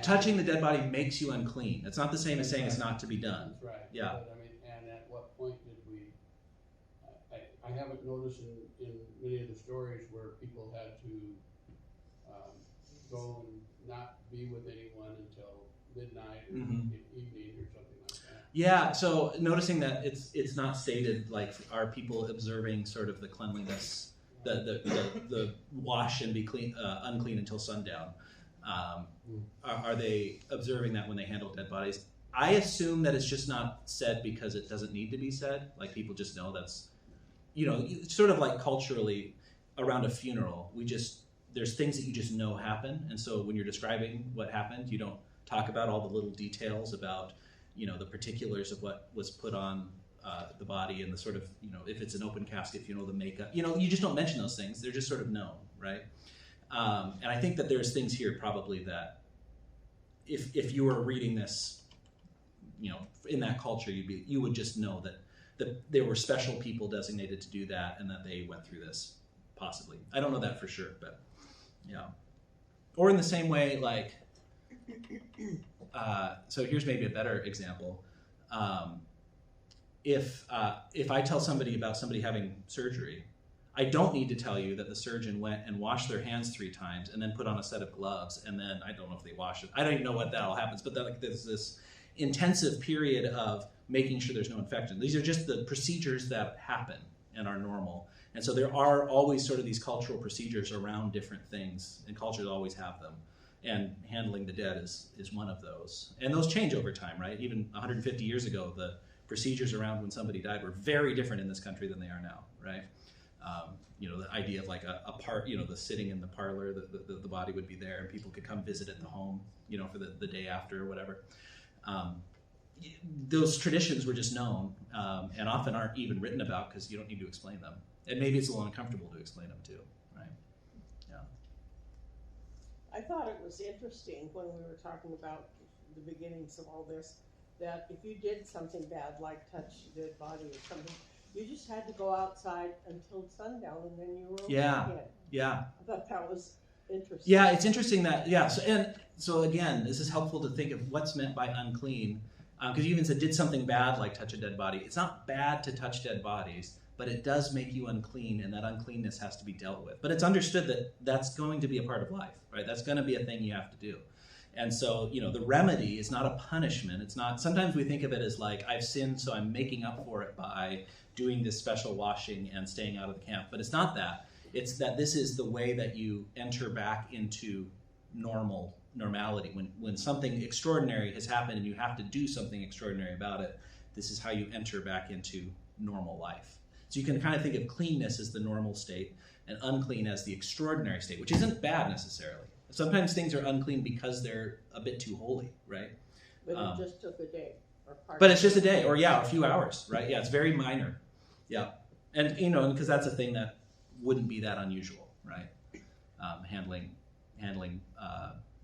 Touching the dead body makes you unclean. It's not the same as saying it's not to be done. That's right. Yeah. But, and at what point did we? I haven't noticed in many of the stories where people had to go and not be with anyone until midnight or evening or something like that. Yeah, so noticing that it's not stated are people observing sort of the cleanliness, the wash and be clean, unclean until sundown. Are they observing that when they handle dead bodies? I assume that it's just not said because it doesn't need to be said. Like people just know that's, sort of like culturally around a funeral, there's things that you just know happen. And so when you're describing what happened, you don't talk about all the little details about, the particulars of what was put on the body and the sort of, if it's an open casket funeral, the makeup, you just don't mention those things. They're just sort of known, right? And I think that there's things here probably that if you were reading this, in that culture, you would just know that there were special people designated to do that, and that they went through this, possibly. I don't know that for sure, but yeah. Or in the same way, like, so here's maybe a better example. If I tell somebody about somebody having surgery, I don't need to tell you that the surgeon went and washed their hands 3 times and then put on a set of gloves, and then I don't know if they wash it. I don't even know what that all happens, but there's this intensive period of making sure there's no infection. These are just the procedures that happen and are normal. And so there are always sort of these cultural procedures around different things, and cultures always have them. And handling the dead is one of those. And those change over time, right? Even 150 years ago, the procedures around when somebody died were very different in this country than they are now, right? The idea of like a part, the sitting in the parlor, the body would be there, and people could come visit at the home, for the day after or whatever. Those traditions were just known, and often aren't even written about because you don't need to explain them. And maybe it's a little uncomfortable to explain them too, right? Yeah. I thought it was interesting when we were talking about the beginnings of all this, that if you did something bad, like touch a dead body or something, you just had to go outside until sundown, and then you were okay again. Yeah. I thought that was interesting. Yeah, it's interesting that, so again, this is helpful to think of what's meant by unclean, because you even said, did something bad like touch a dead body. It's not bad to touch dead bodies, but it does make you unclean, and that uncleanness has to be dealt with. But it's understood that that's going to be a part of life, right? That's going to be a thing you have to do. And so, the remedy is not a punishment. It's not, sometimes we think of it as like, I've sinned, so I'm making up for it by doing this special washing and staying out of the camp. But it's not that. It's that this is the way that you enter back into normality. When something extraordinary has happened and you have to do something extraordinary about it, this is how you enter back into normal life. So you can kind of think of cleanness as the normal state and unclean as the extraordinary state, which isn't bad necessarily. Sometimes things are unclean because they're a bit too holy, right? But it just took a day. But it's just a day, or a few hours, right? Yeah, it's very minor. Yeah. And, because that's a thing that wouldn't be that unusual, right? Handling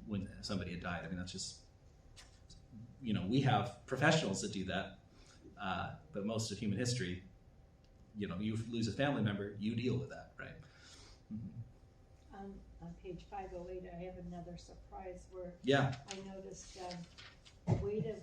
when somebody had died. I mean, that's just, we have professionals that do that, but most of human history, you lose a family member, you deal with that, right? Mm-hmm. On page 508, I have another surprise where I noticed the weight of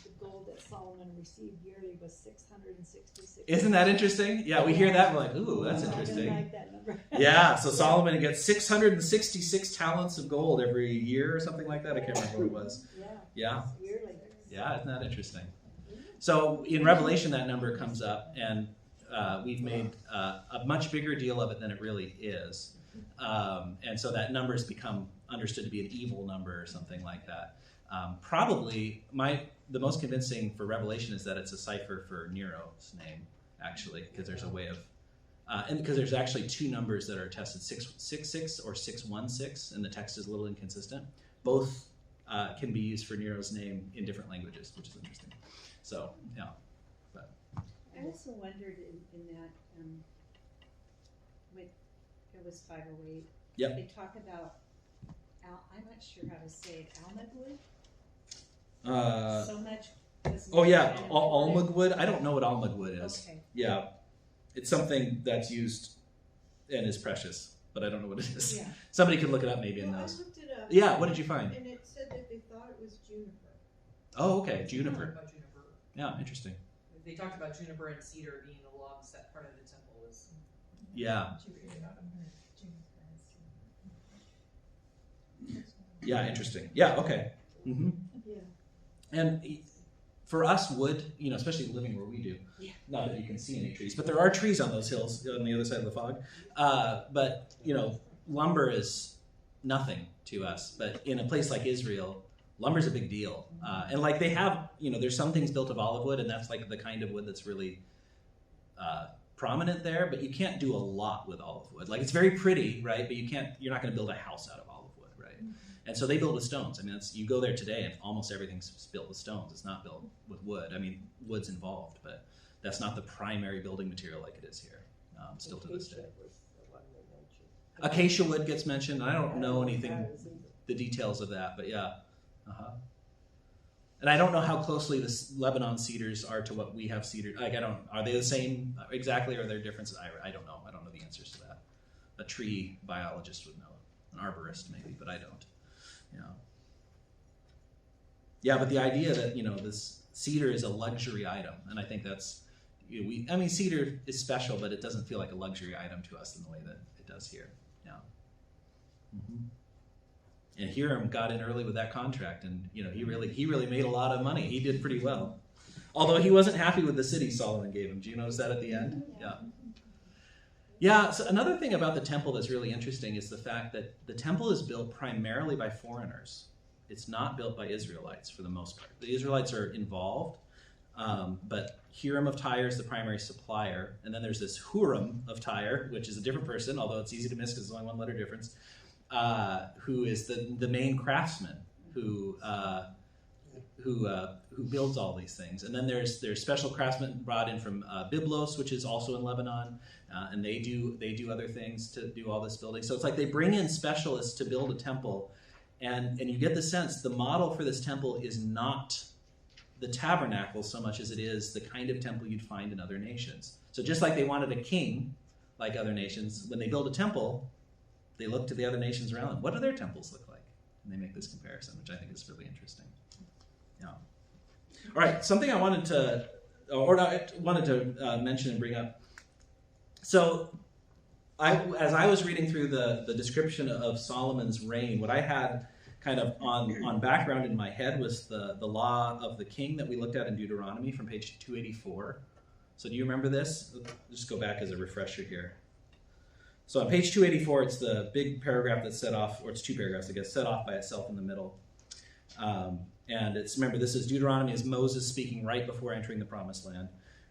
the gold that Solomon received yearly was 666. Isn't that interesting? Yeah, we hear that and we're like, ooh, that's interesting. I like that number. Yeah, so Solomon gets 666 talents of gold every year or something like that. I can't remember what it was. Yeah. Yearly. Yeah, isn't that interesting? So in Revelation, that number comes up, and we've made a much bigger deal of it than it really is. And so that number has become understood to be an evil number or something like that. Probably the most convincing for Revelation is that it's a cipher for Nero's name, actually, because there's a way of, and because there's actually 2 numbers that are tested, 666 or 616, and the text is a little inconsistent. Both can be used for Nero's name in different languages, which is interesting. So, yeah. But. I also wondered in that, it was 508. Yep. They talk about, I'm not sure how to say it, almagwood? So much. Almagwood. I don't know what almagwood is. Okay. Yeah, it's something that's used and is precious, but I don't know what it is. Yeah. Somebody could look it up maybe in I those. looked it up. Yeah, what did you find? And it said that they thought it was juniper. Oh, okay, juniper. About juniper. Yeah, interesting. They talked about juniper and cedar being the logs that part of the temple is. Yeah. Yeah, interesting. Yeah, okay. Mm-hmm. Yeah. And for us, wood, especially living where we do, not that you can see any trees, but there are trees on those hills on the other side of the fog. But, lumber is nothing to us. But in a place like Israel, lumber's a big deal. And like they have, there's some things built of olive wood, and that's like the kind of wood that's really prominent there, but you can't do a lot with olive wood. Like it's very pretty, right? But you're not going to build a house out of olive wood, right? Mm-hmm. And so they build with stones. I mean, you go there today and almost everything's built with stones. It's not built with wood. I mean, wood's involved, but that's not the primary building material like it is here, still to this day. Acacia wood gets mentioned. I don't know anything, That is either. the details of that, but yeah. And I don't know how closely the Lebanon cedars are to what we have cedar. Like, are they the same exactly, or are there differences? I don't know. I don't know the answers to that. A tree biologist would know. An arborist maybe, but I don't. Yeah, but the idea that, this cedar is a luxury item, and I think that's, cedar is special, but it doesn't feel like a luxury item to us in the way that it does here. Yeah. Mm-hmm. And Hiram got in early with that contract, and he really made a lot of money. He did pretty well, although he wasn't happy with the city Solomon gave him. Do you notice that at the end? Yeah. Yeah. So another thing about the temple that's really interesting is the fact that the temple is built primarily by foreigners. It's not built by Israelites for the most part. The Israelites are involved, but Hiram of Tyre is the primary supplier, and then there's this Huram of Tyre, which is a different person, although it's easy to miss because there's only one letter difference. Who is the main craftsman who builds all these things. And then there's special craftsmen brought in from Byblos, which is also in Lebanon, and they do other things to do all this building. So it's like they bring in specialists to build a temple, and you get the sense the model for this temple is not the tabernacle so much as it is the kind of temple you'd find in other nations. So just like they wanted a king like other nations, when they build a temple, they look to the other nations around them. What do their temples look like? And they make this comparison, which I think is really interesting. Yeah. All right, something I wanted to mention and bring up. So, as I was reading through the description of Solomon's reign, what I had kind of on background in my head was the law of the king that we looked at in Deuteronomy from page 284. So do you remember this? Let's just go back as a refresher here. So on page 284, it's the big paragraph that's set off, or it's two paragraphs, I guess, set off by itself in the middle. And remember, this is Deuteronomy is Moses speaking right before entering the promised land.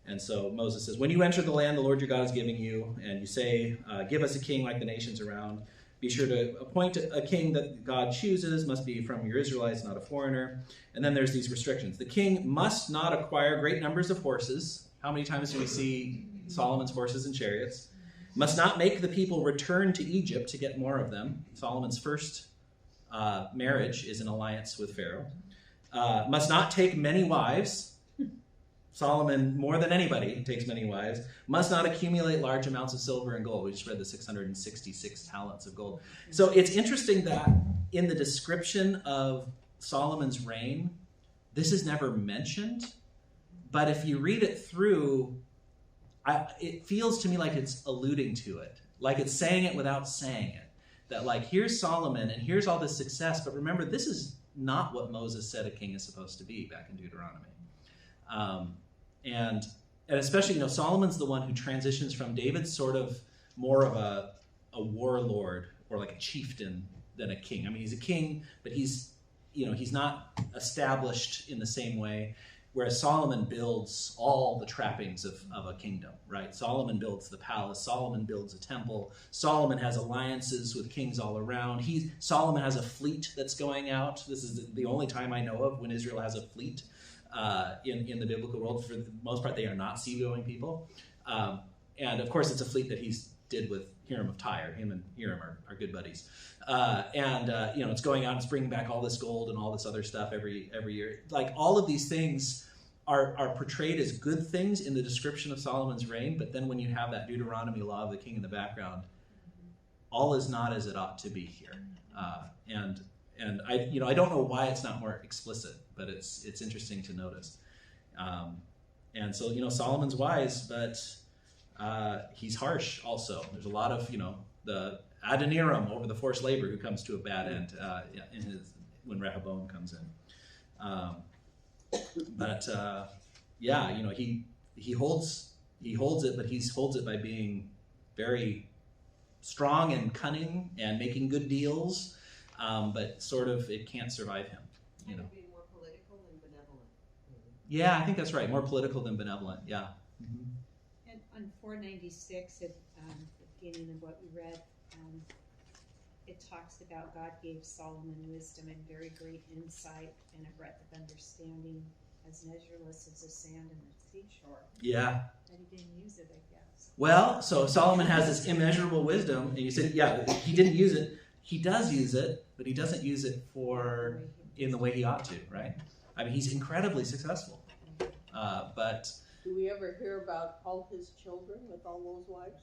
And so Moses says, when you enter the land the Lord your God is giving you, and you say, give us a king like the nations around, be sure to appoint a king that God chooses, must be from your Israelites, not a foreigner. And then there's these restrictions. The king must not acquire great numbers of horses. How many times do we see Solomon's horses and chariots? Must not make the people return to Egypt to get more of them. Solomon's first marriage is an alliance with Pharaoh. Must not take many wives. Solomon, more than anybody, takes many wives. Must not accumulate large amounts of silver and gold. We just read the 666 talents of gold. So it's interesting that in the description of Solomon's reign, this is never mentioned. But if you read it through, it feels to me like it's alluding to it, like it's saying it without saying it. That like, here's Solomon and here's all this success, but remember, this is not what Moses said a king is supposed to be back in Deuteronomy. And especially, Solomon's the one who transitions from David's sort of more of a warlord or like a chieftain than a king. I mean, he's a king, but he's not established in the same way. Whereas Solomon builds all the trappings of a kingdom, right? Solomon builds the palace. Solomon builds a temple. Solomon has alliances with kings all around. Solomon has a fleet that's going out. This is the only time I know of when Israel has a fleet in the biblical world. For the most part, they are not seagoing people. And of course, it's a fleet that he's did with Hiram of Tyre. Him and Hiram are good buddies. It's going out and it's bringing back all this gold and all this other stuff every year. Like all of these things are portrayed as good things in the description of Solomon's reign, but then when you have that Deuteronomy law of the king in the background, all is not as it ought to be here. And I don't know why it's not more explicit, but it's interesting to notice. And so Solomon's wise, but he's harsh also. There's a lot of the Adoniram over the forced labor who comes to a bad end when Rehoboam comes in. He holds it, but he holds it by being very strong and cunning and making good deals, but sort of it can't survive him. Kind of being more political than benevolent. Yeah, I think that's right. More political than benevolent. Yeah. Mm-hmm. And on 496, at the beginning of what we read, it talks about God gave Solomon wisdom and very great insight and a breadth of understanding. as measureless as the sand in the seashore. Yeah. But he didn't use it, I guess. Well, so Solomon has this immeasurable wisdom, and you said, yeah, he didn't use it. He does use it, but he doesn't use it in the way he ought to, right? I mean, he's incredibly successful. But Do we ever hear about all his children with all those wives?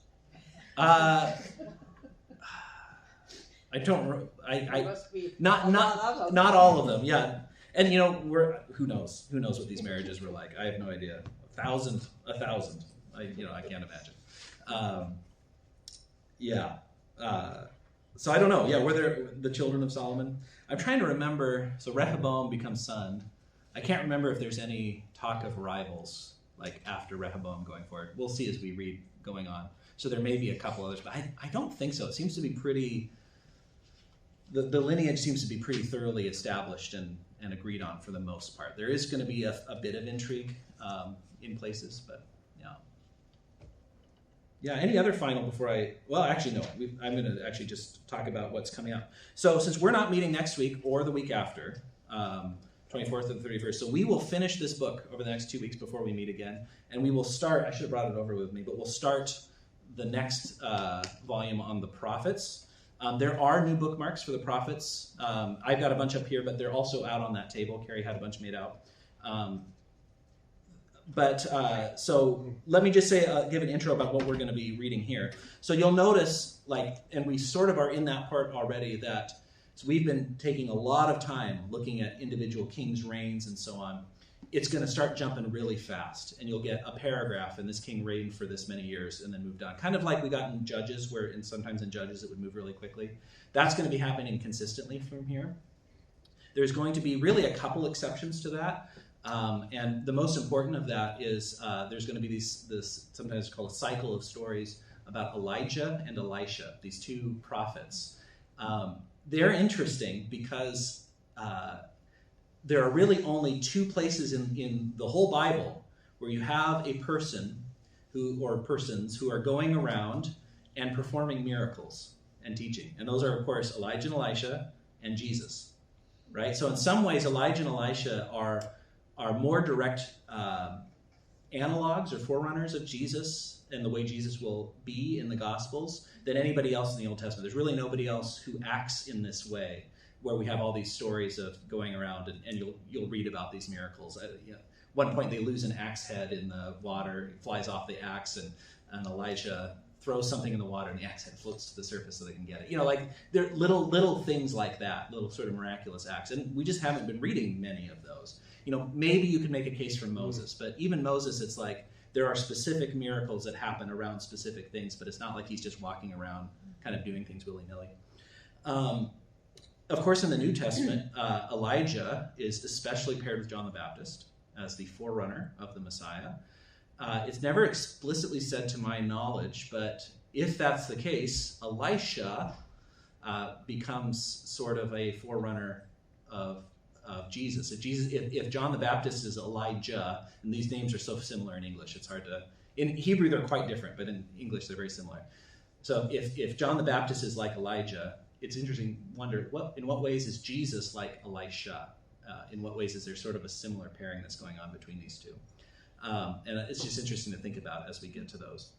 I don't. There must be Not a lot of them. not all of them. Yeah, and who knows what these marriages were like. I have no idea. A thousand. I can't imagine. So I don't know. Yeah, were there the children of Solomon? I'm trying to remember. So Rehoboam becomes son. I can't remember if there's any talk of rivals like after Rehoboam going forward. We'll see as we read going on. So there may be a couple others, but I don't think so. It seems to be pretty. The lineage seems to be pretty thoroughly established and agreed on for the most part. There is going to be a bit of intrigue in places, but yeah. Yeah, any other final before actually, no. I'm going to actually just talk about what's coming up. So since we're not meeting next week or the week after, 24th and 31st, so we will finish this book over the next 2 weeks before we meet again, and we will start, I should have brought it over with me, but we'll start the next volume on the prophets. There are new bookmarks for the prophets. I've got a bunch up here, but they're also out on that table. Carrie had a bunch made out. So let me just say, give an intro about what we're going to be reading here. So you'll notice, and we sort of are in that part already, that so we've been taking a lot of time looking at individual kings' reigns and so on. It's going to start jumping really fast, and you'll get a paragraph, and this king reigned for this many years and then moved on. Kind of like we got in Judges, where sometimes in Judges it would move really quickly. That's going to be happening consistently from here. There's going to be really a couple exceptions to that, and the most important of that is there's going to be this sometimes called a cycle of stories about Elijah and Elisha, these two prophets. They're interesting because there are really only two places in the whole Bible where you have a person or persons who are going around and performing miracles and teaching. And those are, of course, Elijah and Elisha and Jesus, right? So in some ways, Elijah and Elisha are more direct analogs or forerunners of Jesus and the way Jesus will be in the Gospels than anybody else in the Old Testament. There's really nobody else who acts in this way, where we have all these stories of going around and you'll read about these miracles. At one point they lose an axe head in the water, it flies off the axe, and Elijah throws something in the water and the axe head floats to the surface so they can get it. There are little things like that, little sort of miraculous acts. And we just haven't been reading many of those. Maybe you could make a case for Moses, but even Moses, it's like there are specific miracles that happen around specific things, but it's not like he's just walking around kind of doing things willy-nilly. Of course, in the New Testament, Elijah is especially paired with John the Baptist as the forerunner of the Messiah. It's never explicitly said to my knowledge, but if that's the case, Elisha becomes sort of a forerunner of Jesus. If John the Baptist is Elijah, and these names are so similar in English, it's hard to... In Hebrew, they're quite different, but in English, they're very similar. So if John the Baptist is like Elijah, it's interesting to wonder, in what ways is Jesus like Elisha? In what ways is there sort of a similar pairing that's going on between these two? And it's just interesting to think about as we get to those.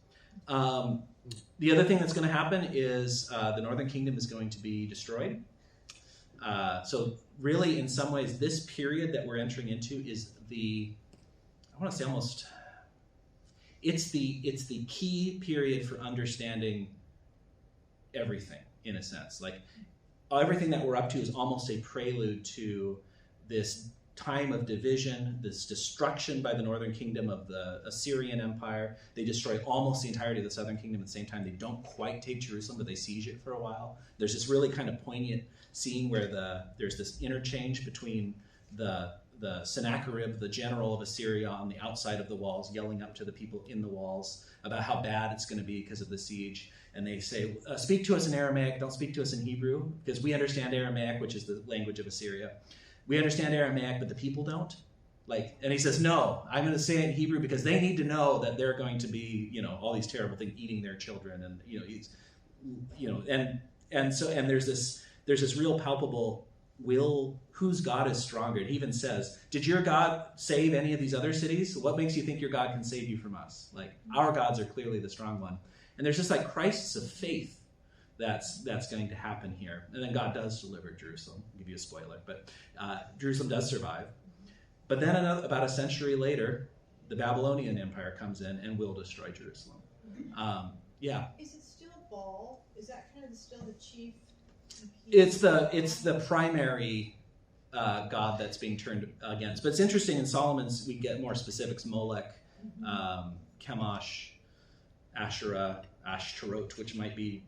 The other thing that's going to happen is the northern kingdom is going to be destroyed. So really, in some ways, this period that we're entering into is I want to say almost, it's the key period for understanding everything, in a sense. Like, everything that we're up to is almost a prelude to this time of division, this destruction by the northern kingdom of the Assyrian Empire. They destroy almost the entirety of the southern kingdom at the same time. They don't quite take Jerusalem, but they siege it for a while. There's this really kind of poignant scene where there's this interchange between the Sennacherib, the general of Assyria, on the outside of the walls, yelling up to the people in the walls about how bad it's going to be because of the siege. And they say, speak to us in Aramaic, don't speak to us in Hebrew, because we understand Aramaic, which is the language of Assyria. We understand Aramaic, but the people don't. And he says, no, I'm going to say it in Hebrew because they need to know that they're going to be, all these terrible things, eating their children, and and there's this real palpable whose God is stronger? He even says, did your God save any of these other cities? What makes you think your God can save you from us? Like, our gods are clearly the strong one. And there's just like crisis of faith that's going to happen here. And then God does deliver Jerusalem. I'll give you a spoiler, but Jerusalem does survive. But then about a century later, the Babylonian Empire comes in and will destroy Jerusalem. Yeah. Is it still Baal? Is that kind of still the chief? It's the primary god that's being turned against. But it's interesting, in Solomon's we get more specifics: Molech, Chemosh, Asherah, Ashtaroth, which might be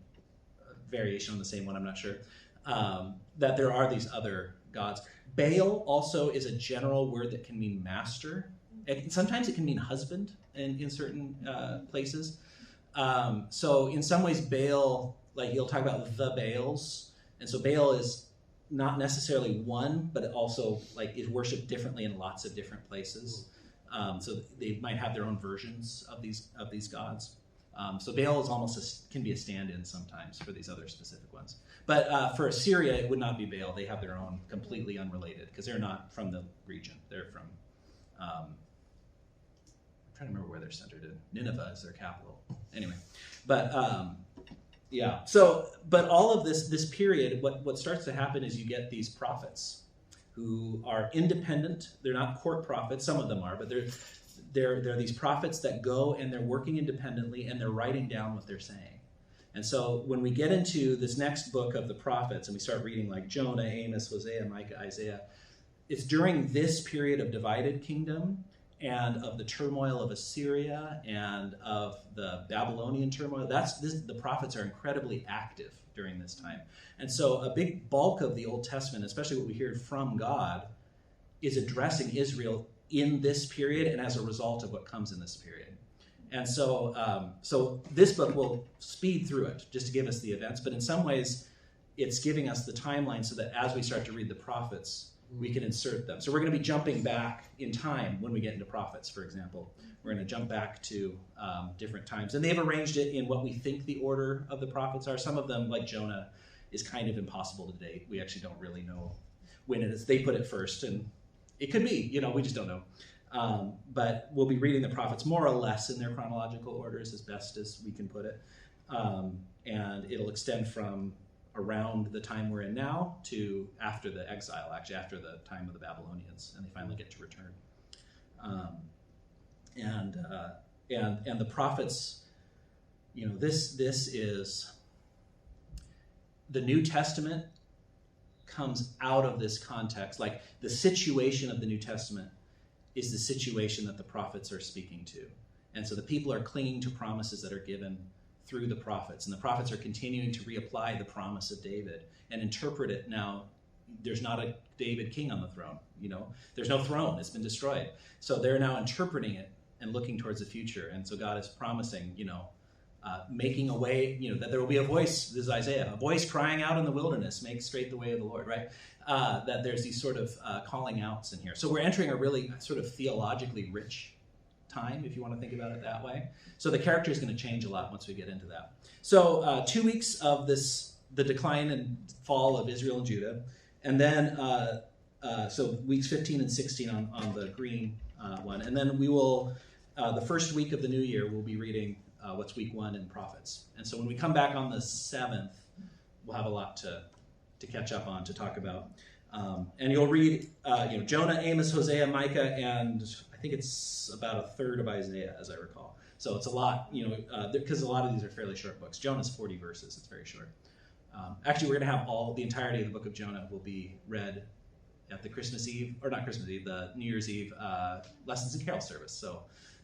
a variation on the same one, I'm not sure. That there are these other gods. Baal also is a general word that can mean master. And sometimes it can mean husband in certain places. So in some ways, Baal, like you'll talk about the Baals. And so Baal is not necessarily one, but it also like is worshipped differently in lots of different places. So they might have their own versions of these gods. So Baal is can be a stand-in sometimes for these other specific ones. But for Assyria, it would not be Baal. They have their own, completely unrelated, because they're not from the region. They're from, I'm trying to remember where they're centered in. Nineveh is their capital. Anyway, but yeah. So, but all of this period, what starts to happen is you get these prophets who are independent. They're not court prophets. Some of them are, but they're these prophets that go and they're working independently and they're writing down what they're saying. And so when we get into this next book of the prophets and we start reading like Jonah, Amos, Hosea, Micah, Isaiah, it's during this period of divided kingdom and of the turmoil of Assyria and of the Babylonian turmoil. The prophets are incredibly active during this time. And so a big bulk of the Old Testament, especially what we hear from God, is addressing Israel in this period and as a result of what comes in this period. And so so this book will speed through it just to give us the events, but in some ways it's giving us the timeline so that as we start to read the prophets, we can insert them. So we're going to be jumping back in time when we get into prophets, for example. We're going to jump back to different times. And they've arranged it in what we think the order of the prophets are. Some of them, like Jonah, is kind of impossible to date. We actually don't really know when it is. They put it first, and it could be, we just don't know. But we'll be reading the prophets more or less in their chronological orders as best as we can put it. And it'll extend from around the time we're in now to after the exile, actually after the time of the Babylonians, and they finally get to return. And the prophets, this is the New Testament comes out of this context. Like the situation of the New Testament is the situation that the prophets are speaking to. And so the people are clinging to promises that are given through the prophets, and the prophets are continuing to reapply the promise of David and interpret it. Now, there's not a David king on the throne, there's no throne, it's been destroyed. So they're now interpreting it and looking towards the future. And so God is promising, making a way, that there will be a voice, this is Isaiah, a voice crying out in the wilderness, make straight the way of the Lord, right? That there's these sort of calling outs in here. So we're entering a really sort of theologically rich time, if you want to think about it that way. So the character is going to change a lot once we get into that. So 2 weeks of the decline and fall of Israel and Judah, and then so weeks 15 and 16 on the green one, and then we will the first week of the new year we'll be reading what's week 1 in prophets. And so when we come back on the 7th, we'll have a lot to catch up on, to talk about. And you'll read Jonah, Amos, Hosea, Micah, and I think it's about a third of Isaiah, as I recall. So it's a lot, because a lot of these are fairly short books. Jonah's 40 verses. It's very short. Actually, we're going to have the entirety of the book of Jonah will be read at the Christmas Eve, or not Christmas Eve, the New Year's Eve Lessons and Carol service. So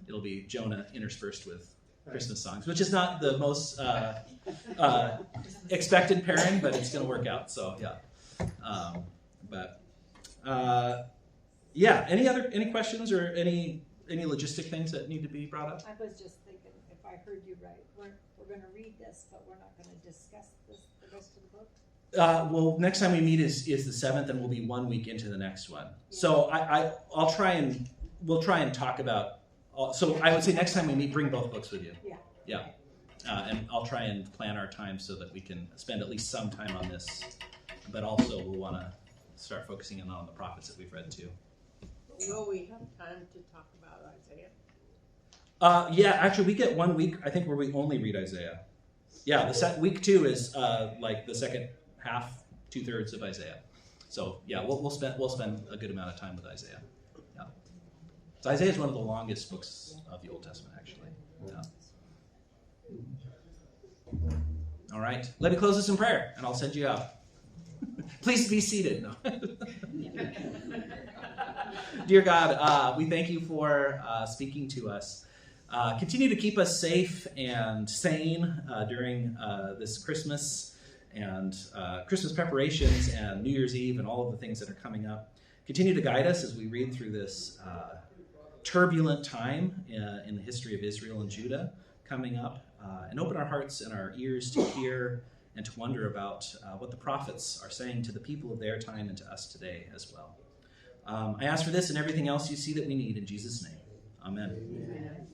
it'll be Jonah interspersed with Christmas songs, which is not the most expected pairing, but it's going to work out. So yeah. Any questions or any logistic things that need to be brought up? I was just thinking, if I heard you right, we're going to read this, but we're not going to discuss the rest of the book? Well, next time we meet is the 7th, and we'll be 1 week into the next one. Yeah. So we'll try and talk about. So I would say next time we meet, bring both books with you. Yeah. And I'll try and plan our time so that we can spend at least some time on this, but also we'll want to start focusing in on the prophets that we've read too. Will we have time to talk about Isaiah? Yeah, actually, we get 1 week, I think, where we only read Isaiah. Yeah, week 2 is like the second half, 2/3 of Isaiah. So yeah, we'll spend a good amount of time with Isaiah. Yeah, so Isaiah is one of the longest books of the Old Testament, actually. Yeah. All right, let me close this in prayer, and I'll send you out. Please be seated. No. Dear God, we thank you for speaking to us. Continue to keep us safe and sane during this Christmas and Christmas preparations and New Year's Eve and all of the things that are coming up. Continue to guide us as we read through this turbulent time in the history of Israel and Judah coming up, and open our hearts and our ears to hear and to wonder about what the prophets are saying to the people of their time and to us today as well. I ask for this and everything else you see that we need in Jesus' name. Amen. Amen.